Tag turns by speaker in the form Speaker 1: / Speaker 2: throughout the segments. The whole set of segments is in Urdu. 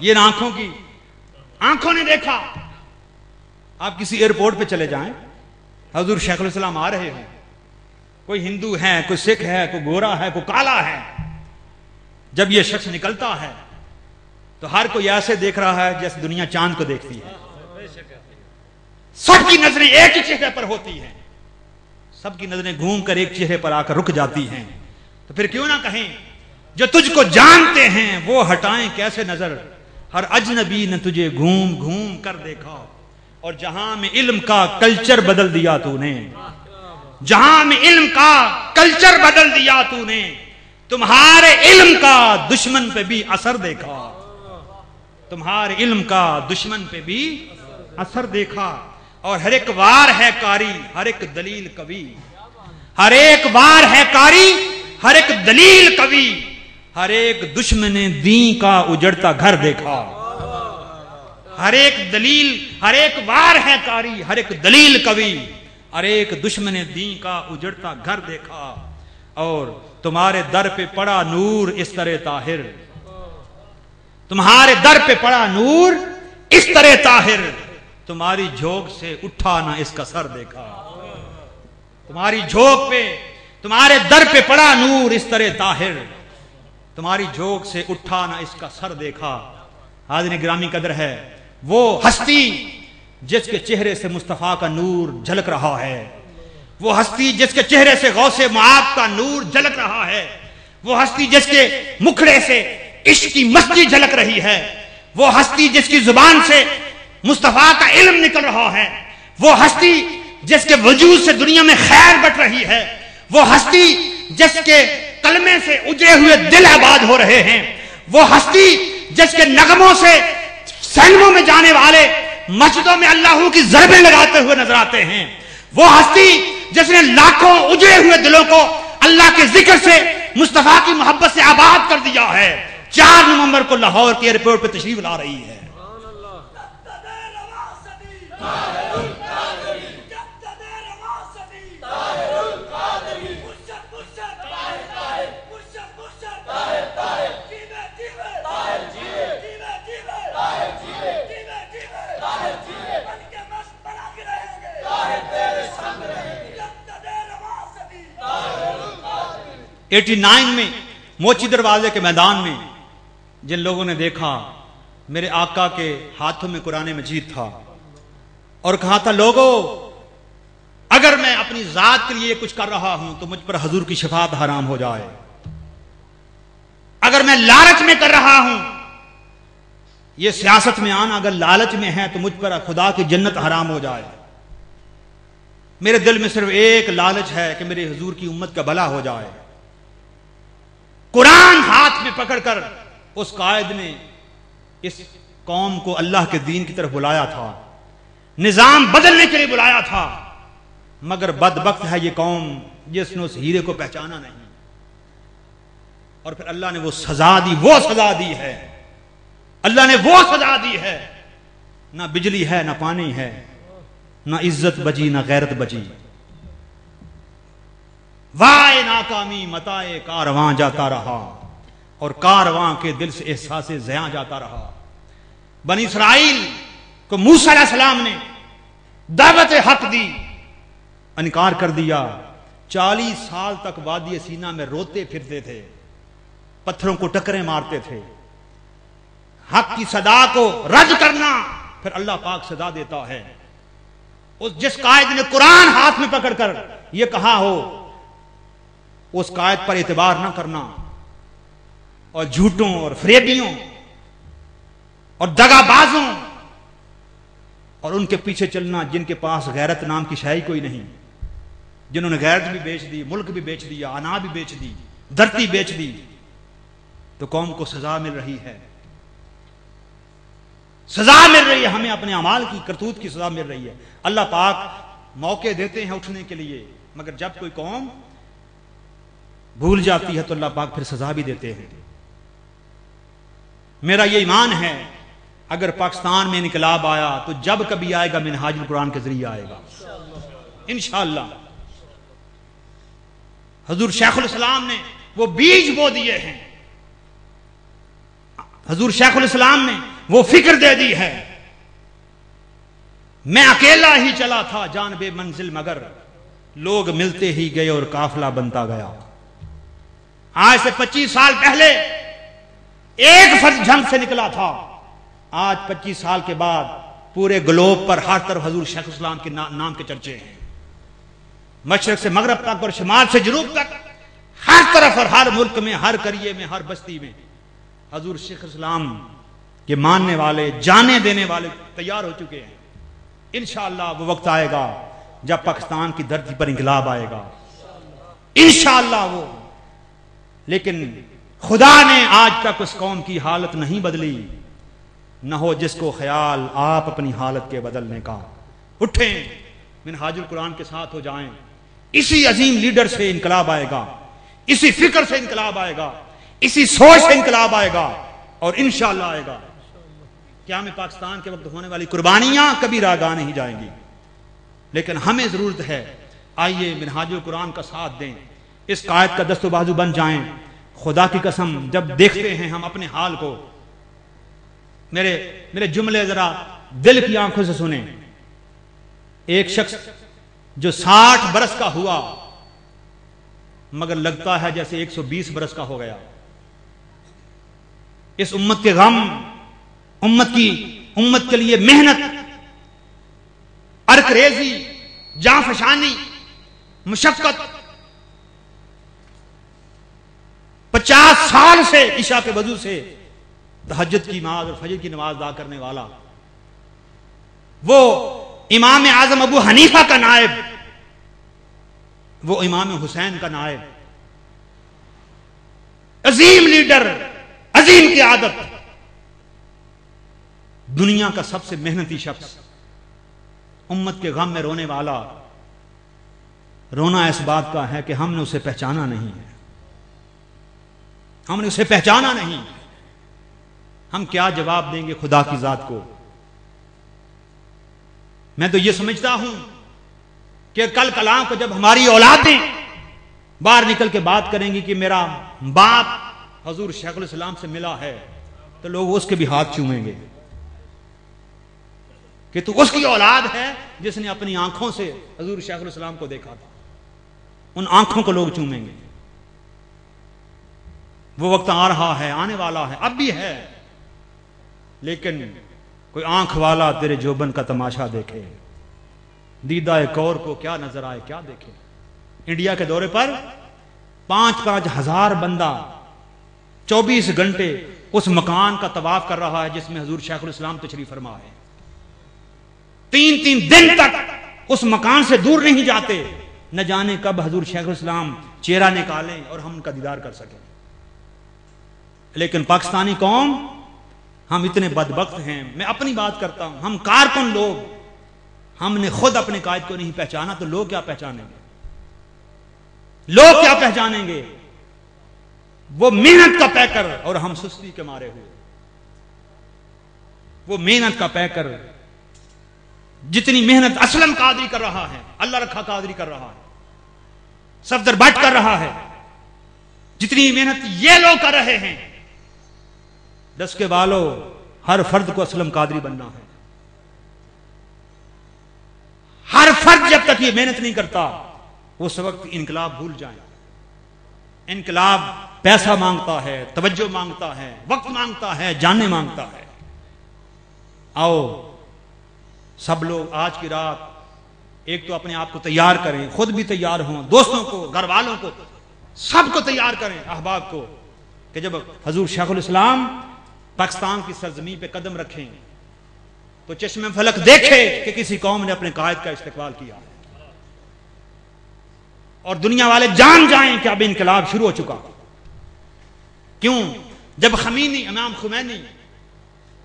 Speaker 1: یہ آنکھوں کی، آنکھوں نے دیکھا. آپ کسی ایئرپورٹ پہ چلے جائیں، حضور شیخ الاسلام آ رہے ہیں، کوئی ہندو ہے، کوئی سکھ ہے، کوئی گورا ہے، کوئی کالا ہے. جب یہ شخص نکلتا ہے تو ہر کوئی ایسے دیکھ رہا ہے جیسے دنیا چاند کو دیکھتی ہے. سب کی نظریں ایک ہی چہرے پر ہوتی ہیں، سب کی نظریں گھوم کر ایک چہرے پر آ کر رک جاتی ہیں. تو پھر کیوں نہ کہیں جو تجھ کو جانتے ہیں وہ ہٹائیں کیسے نظر، ہر اجنبی نے تجھے گھوم گھوم کر دیکھا، اور جہاں میں علم کا کلچر بدل دیا تو نے، جہاں میں علم کا کلچر بدل دیا تو نے، تمہارے علم کا دشمن پہ بھی اثر دیکھا، تمہارے علم کا دشمن پہ بھی اثر دیکھا. اور ہر ایک وار ہے کاری، ہر ایک دلیل کبھی، ہر ایک وار ہے کاری، ہر ایک دلیل کبھی، ہر ایک دشمن دین کا اجڑتا گھر دیکھا. ہر ایک دلیل، ہر ایک وار ہے کاری، ہر ایک دلیل کبھی، ہر ایک دشمن دین کا اجڑتا گھر دیکھا. اور تمہارے در پہ پڑا نور اس طرح طاہر، تمہارے در پہ پڑا نور اس طرح طاہر، تمہاری جھوک سے اٹھا نہ اس کا سر دیکھا. تمہاری جھوک پہ، تمہارے در پہ پڑا نور اس طرح طاہر، تمہاری جھوک سے اٹھا نہ اس کا سر دیکھا. حاضرین گرامی قدر ہے، وہ ہستی جس کے چہرے سے مصطفیٰ کا نور جھلک رہا ہے، وہ ہستی جس کے چہرے سے غوث معاب کا نور جھلک رہا ہے، وہ ہستی جس کے مکھڑے سے عشق کی مستی جھلک رہی ہے، وہ ہستی جس کی زبان سے مصطفیٰ کا علم نکل رہا ہے، وہ ہستی جس کے وجود سے دنیا میں خیر بٹ رہی ہے، وہ ہستی جس کے کلمے سے اجڑے ہوئے دل آباد ہو رہے ہیں، وہ ہستی جس کے نغموں سے سینموں میں جانے والے مسجدوں میں اللہ کی ضربیں لگاتے ہوئے نظر آتے ہیں، وہ ہستی جس نے لاکھوں اجڑے ہوئے دلوں کو اللہ کے ذکر سے، مصطفیٰ کی محبت سے آباد کر دیا ہے، 4 نومبر کو لاہور کے ایئرپورٹ پہ تشریف لا رہی ہے. ایٹی 89 میں موچی دروازے کے میدان میں جن لوگوں نے دیکھا میرے آقا کے ہاتھوں میں قرآن مجید تھا اور کہا تھا لوگوں اگر میں اپنی ذات کے لیے کچھ کر رہا ہوں تو مجھ پر حضور کی شفاعت حرام ہو جائے، اگر میں لالچ میں کر رہا ہوں، یہ سیاست میں آنا اگر لالچ میں ہے تو مجھ پر خدا کی جنت حرام ہو جائے. میرے دل میں صرف ایک لالچ ہے کہ میرے حضور کی امت کا بھلا ہو جائے. قرآن ہاتھ میں پکڑ کر اس قائد نے اس قوم کو اللہ کے دین کی طرف بلایا تھا، نظام بدلنے کے لیے بلایا تھا، مگر بدبخت ہے یہ قوم جس نے اس ہیرے کو پہچانا نہیں. اور پھر اللہ نے وہ سزا دی، وہ سزا دی ہے، اللہ نے وہ سزا دی ہے، نہ بجلی ہے نہ پانی ہے، نہ عزت بچی نہ غیرت بچی. وائے ناکامی متائے کارواں جاتا رہا اور کارواں کے دل سے احساس زیاں جاتا رہا. بنی اسرائیل کو موسیٰ علیہ السلام نے دعوت حق دی، انکار کر دیا. 40 سال تک وادی سینا میں روتے پھرتے تھے، پتھروں کو ٹکریں مارتے تھے. حق کی صدا کو رد کرنا پھر اللہ پاک سزا دیتا ہے. جس قائد نے قرآن ہاتھ میں پکڑ کر یہ کہا ہو اس قائد پر اعتبار نہ کرنا اور جھوٹوں اور فریبیوں اور دغا بازوں اور ان کے پیچھے چلنا جن کے پاس غیرت نام کی شے کوئی نہیں، جنہوں نے غیرت بھی بیچ دی، ملک بھی بیچ دیا، انا بھی بیچ دی، دھرتی بیچ دی، تو قوم کو سزا مل رہی ہے. سزا مل رہی ہے ہمیں، اپنے اعمال کی کرتوت کی سزا مل رہی ہے. اللہ پاک موقع دیتے ہیں اٹھنے کے لیے، مگر جب کوئی قوم بھول جاتی ہے تو اللہ پاک پھر سزا بھی دیتے ہیں. میرا یہ ایمان ہے اگر پاکستان میں انقلاب آیا تو جب کبھی آئے گا منہاج القرآن کے ذریعے آئے گا انشاءاللہ. حضور شیخ الاسلام نے وہ بیج بو دیے ہیں. حضور شیخ الاسلام نے وہ فکر دے دی ہے، میں اکیلا ہی چلا تھا جان بے منزل مگر لوگ ملتے ہی گئے اور قافلہ بنتا گیا۔ آج سے 25 سال پہلے ایک فرد جنگ سے نکلا تھا، آج 25 سال کے بعد پورے گلوب پر ہر طرف حضور شیخ الاسلام کے نام کے چرچے ہیں، مشرق سے مغرب تک اور شمال سے جنوب تک، ہر طرف اور ہر ملک میں، ہر قریے میں، ہر بستی میں حضور شیخ الاسلام کے ماننے والے، جانے دینے والے تیار ہو چکے ہیں۔ انشاءاللہ وہ وقت آئے گا جب پاکستان کی دھرتی پر انقلاب آئے گا، انشاءاللہ وہ، لیکن خدا نے آج تک اس قوم کی حالت نہیں بدلی، نہ ہو جس کو خیال آپ اپنی حالت کے بدلنے کا۔ اٹھیں، منہاج القرآن کے ساتھ ہو جائیں، اسی عظیم لیڈر سے انقلاب آئے گا، اسی فکر سے انقلاب آئے گا، اسی سوچ سے انقلاب آئے گا، اور انشاءاللہ آئے گا۔ قیام پاکستان کے وقت ہونے والی قربانیاں کبھی راگاں نہیں جائیں گی، لیکن ہمیں ضرورت ہے آئیے منہاج القرآن کا ساتھ دیں، اس قائد کا دست و بازو بن جائیں۔ خدا کی قسم جب دیکھتے ہیں ہم اپنے حال کو، میرے جملے ذرا دل کی آنکھوں سے سنیں۔ ایک شخص جو 60 برس کا ہوا مگر لگتا ہے جیسے 120 برس کا ہو گیا، اس امت کے غم، امت کے لیے محنت، ارک ریزی، جاں فشانی، مشقت، 50 سال سے عشاء کے وضو سے تہجد کی نماز اور فجر کی نماز ادا کرنے والا، وہ امام اعظم ابو حنیفہ کا نائب، وہ امام حسین کا نائب، عظیم لیڈر، عظیم قیادت، دنیا کا سب سے محنتی شخص، امت کے غم میں رونے والا، رونا اس بات کا ہے کہ ہم نے اسے پہچانا نہیں ہے، ہم نے اسے پہچانا نہیں۔ ہم کیا جواب دیں گے خدا کی ذات کو؟ میں تو یہ سمجھتا ہوں کہ کل کلام کو جب ہماری اولادیں باہر نکل کے بات کریں گی کہ میرا باپ حضور شیخ الاسلام سے ملا ہے، تو لوگ اس کے بھی ہاتھ چومیں گے کہ تو اس کی اولاد ہے جس نے اپنی آنکھوں سے حضور شیخ الاسلام کو دیکھا تھا۔ ان آنکھوں کو لوگ چومیں گے۔ وہ وقت آ رہا ہے، آنے والا ہے، اب بھی ہے، لیکن کوئی آنکھ والا تیرے جوبن کا تماشا دیکھے، دیدہ کور کو کیا نظر آئے، کیا دیکھے۔ انڈیا کے دورے پر 5-5 ہزار بندہ 24 گھنٹے اس مکان کا طواف کر رہا ہے جس میں حضور شیخ الاسلام تشریف فرما ہے۔ 3 دن تک اس مکان سے دور نہیں جاتے، نہ جانے کب حضور شیخ الاسلام چہرہ نکالیں اور ہم ان کا دیدار کر سکیں۔ لیکن پاکستانی قوم، ہم اتنے بدبخت ہیں، میں اپنی بات کرتا ہوں، ہم کارکن لوگ، ہم نے خود اپنے قائد کو نہیں پہچانا تو لوگ کیا پہچانیں گے؟ لوگ کیا پہچانیں گے؟ وہ محنت کا پیکر اور ہم سستی کے مارے ہوئے۔ وہ محنت کا پیکر، جتنی محنت اسلم قادری کر رہا ہے، اللہ رکھا قادری کر رہا ہے، صفدر بٹ کر رہا ہے، جتنی محنت یہ لوگ کر رہے ہیں، دس کے بالو ہر فرد کو اسلم قادری بننا ہے۔ ہر فرد جب تک یہ محنت نہیں کرتا اس وقت انقلاب بھول جائیں۔ انقلاب پیسہ مانگتا ہے، توجہ مانگتا ہے، وقت مانگتا ہے، جانیں مانگتا ہے۔ آؤ سب لوگ آج کی رات ایک تو اپنے آپ کو تیار کریں، خود بھی تیار ہوں، دوستوں کو، گھر والوں کو، سب کو تیار کریں، احباب کو، کہ جب حضور شیخ الاسلام پاکستان کی سرزمین پہ قدم رکھیں تو چشم فلک دیکھے کہ کسی قوم نے اپنے قائد کا استقبال کیا، اور دنیا والے جان جائیں کہ اب انقلاب شروع ہو چکا۔ کیوں؟ جب خمینی، امام خمینی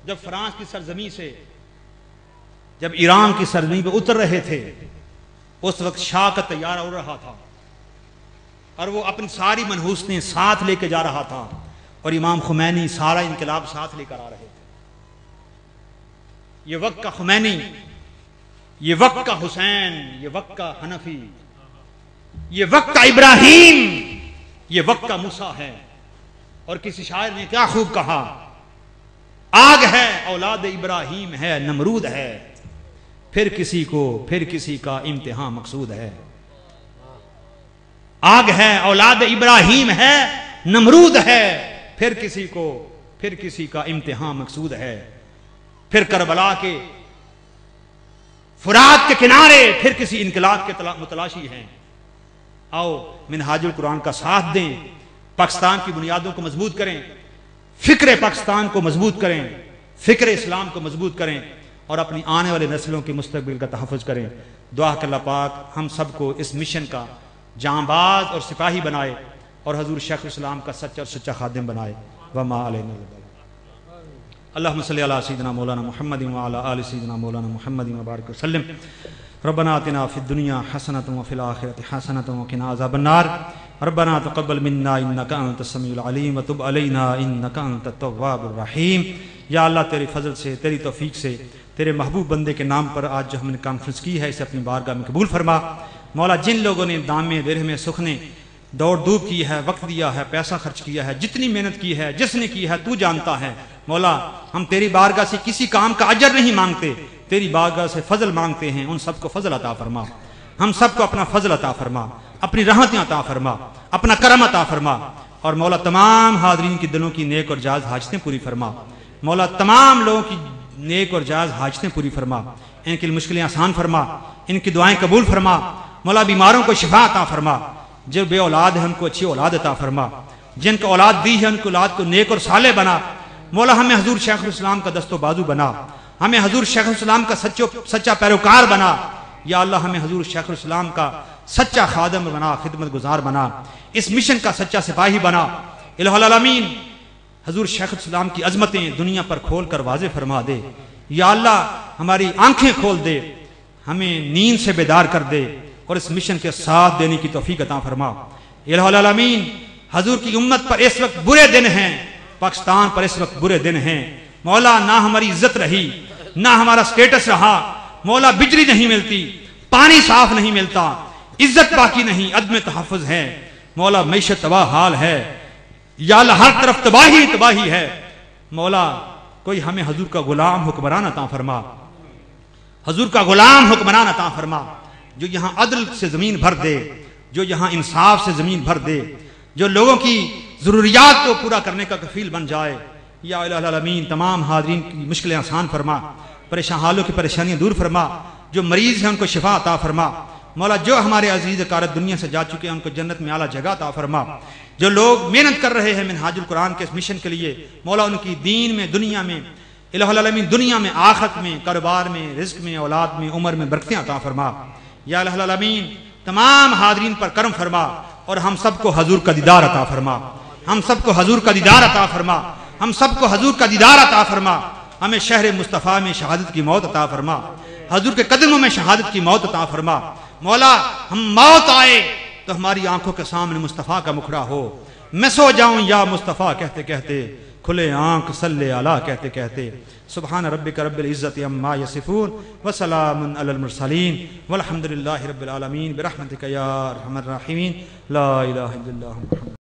Speaker 1: جب فرانس کی سرزمین سے، جب ایران کی سرزمین پہ اتر رہے تھے، اس وقت شاہ کا طیارہ اڑ رہا تھا اور وہ اپنی ساری منحوسیں ساتھ لے کے جا رہا تھا، اور امام خمینی سارا انقلاب ساتھ لے کر آ رہے تھے۔ یہ وقت کا خمینی، یہ وقت کا حسین، یہ وقت کا حنفی، یہ وقت کا ابراہیم، یہ وقت کا موسیٰ ہے۔ اور کسی شاعر نے کیا خوب کہا اولاد ابراہیم ہے نمرود ہے، پھر کسی کا امتحان مقصود ہے۔ آگ ہے اولاد ابراہیم ہے نمرود ہے، پھر کسی کا امتحان مقصود ہے۔ پھر کربلا کے فرات کے کنارے پھر کسی انقلاب کے متلاشی ہیں۔ آؤ منہاج القرآن کا ساتھ دیں، پاکستان کی بنیادوں کو مضبوط کریں، فکر پاکستان کو مضبوط کریں، فکر اسلام کو مضبوط کریں، اور اپنی آنے والے نسلوں کے مستقبل کا تحفظ کریں۔ دعا کہ اللہ پاک ہم سب کو اس مشن کا جانباز اور سپاہی بنائے، اور حضور شیخ الاسلام کا سچا اور سچا خادم بنائے۔ وما علینا الا البلاغ۔ اللہم صلی علی سیدنا مولانا محمد وعلی آل سیدنا مولانا محمد وبارک وسلم۔ ربنا آتنا فی الدنیا حسنۃ وفی الآخرۃ حسنۃ وقنا عذاب النار۔ ربنا تقبل منا انک انت السمیع العلیم وتب علینا انک انت التواب الرحیم۔ یا اللہ تیرے فضل سے، تیری توفیق سے، تیرے محبوب بندے کے نام پر آج جو ہم نے کانفرنس کی ہے، اسے اپنی بارگاہ میں قبول فرما۔ مولا جن لوگوں نے دامے درہمے سخنے دوڑ دھوپ کی ہے، وقت دیا ہے، پیسہ خرچ کیا ہے، جتنی محنت کی ہے، جس نے کی ہے تو جانتا ہے۔ مولا ہم تیری بارگاہ سے کسی کام کا اجر نہیں مانگتے، تیری بارگاہ سے فضل مانگتے ہیں۔ ان سب کو فضل عطا فرما، ہم سب کو اپنا فضل عطا فرما، اپنی رحمتیں عطا فرما، اپنا کرم عطا فرما، اور مولا تمام حاضرین کی دلوں کی نیک اور جائز حاجتیں پوری فرما۔ مولا تمام لوگوں کی نیک اور جائز حاجتیں پوری فرما، ان کی مشکلیں آسان فرما، ان کی دعائیں قبول فرما۔ مولا بیماروں کو شفا عطا فرما، جو بے اولاد ہیں ان کو اچھی اولاد عطا فرما، جن کو اولاد دی ہے ان کو اولاد کو نیک اور صالح بنا۔ مولا ہمیں حضور شیخ الاسلام کا دست و بازو بنا، ہمیں حضور شیخ الاسلام کا سچا پیروکار بنا۔ یا اللہ ہمیں حضور شیخ الاسلام کا سچا خادم بنا، خدمت گزار بنا، اس مشن کا سچا سپاہی بنا۔ الہ العالمین حضور شیخ الاسلام کی عظمتیں دنیا پر کھول کر واضح فرما دے۔ یا اللہ ہماری آنکھیں کھول دے، ہمیں نیند سے بیدار کر دے، اور اس مشن کے ساتھ دینے کی توفیق عطا فرما۔ الہ العالمین حضور کی امت پر اس وقت برے دن ہیں، پاکستان پر اس وقت برے دن ہیں۔ مولا نہ ہماری عزت رہی، نہ ہمارا سٹیٹس رہا۔ مولا بجلی نہیں ملتی، پانی صاف نہیں ملتا، عزت باقی نہیں، عدم تحفظ ہے۔ مولا معیشت تباہ حال ہے۔ یا اللہ ہر طرف تباہی تباہی ہے۔ مولا کوئی ہمیں حضور کا غلام حکمران عطا فرما، حضور کا غلام حکمران عطا فرما، جو یہاں عدل سے زمین بھر دے، جو یہاں انصاف سے زمین بھر دے، جو لوگوں کی ضروریات کو پورا کرنے کا کفیل بن جائے۔ یا الہ العالمین تمام حاضرین کی مشکلیں آسان فرما، پریشان حالوں کی پریشانیاں دور فرما، جو مریض ہیں ان کو شفا عطا فرما۔ مولا جو ہمارے عزیز اقارب دنیا سے جا چکے ہیں ان کو جنت میں اعلیٰ جگہ عطا فرما۔ جو لوگ محنت کر رہے ہیں منہاج القرآن کے اس مشن کے لیے، مولا ان کی دین میں، دنیا میں، الہ العالمین دنیا میں، آخرت میں، کاروبار میں، رزق میں، اولاد میں، عمر میں برکتیں عطا فرما۔ یا الہ العالمین تمام حاضرین پر کرم فرما، اور ہم سب کو حضور کا دیدار عطا فرما، ہم سب کو حضور کا دیدار عطا فرما، ہم سب کو حضور کا دیدار عطا فرما۔ ہمیں شہر مصطفیٰ میں شہادت کی موت عطا فرما، حضور کے قدموں میں شہادت کی موت عطا فرما۔ مولا ہم موت آئے تو ہماری آنکھوں کے سامنے مصطفیٰ کا مکھڑا ہو، میں سو جاؤں یا مصطفیٰ کہتے کہتے، کھلے آنکھ صلی علی کہتے کہتے۔ سبحان ربک رب العزت عما یصفون وسلام علی المرسلین والحمد للہ رب العالمین برحمتک یا ارحم الراحمین لا الہ الا اللہ محمد۔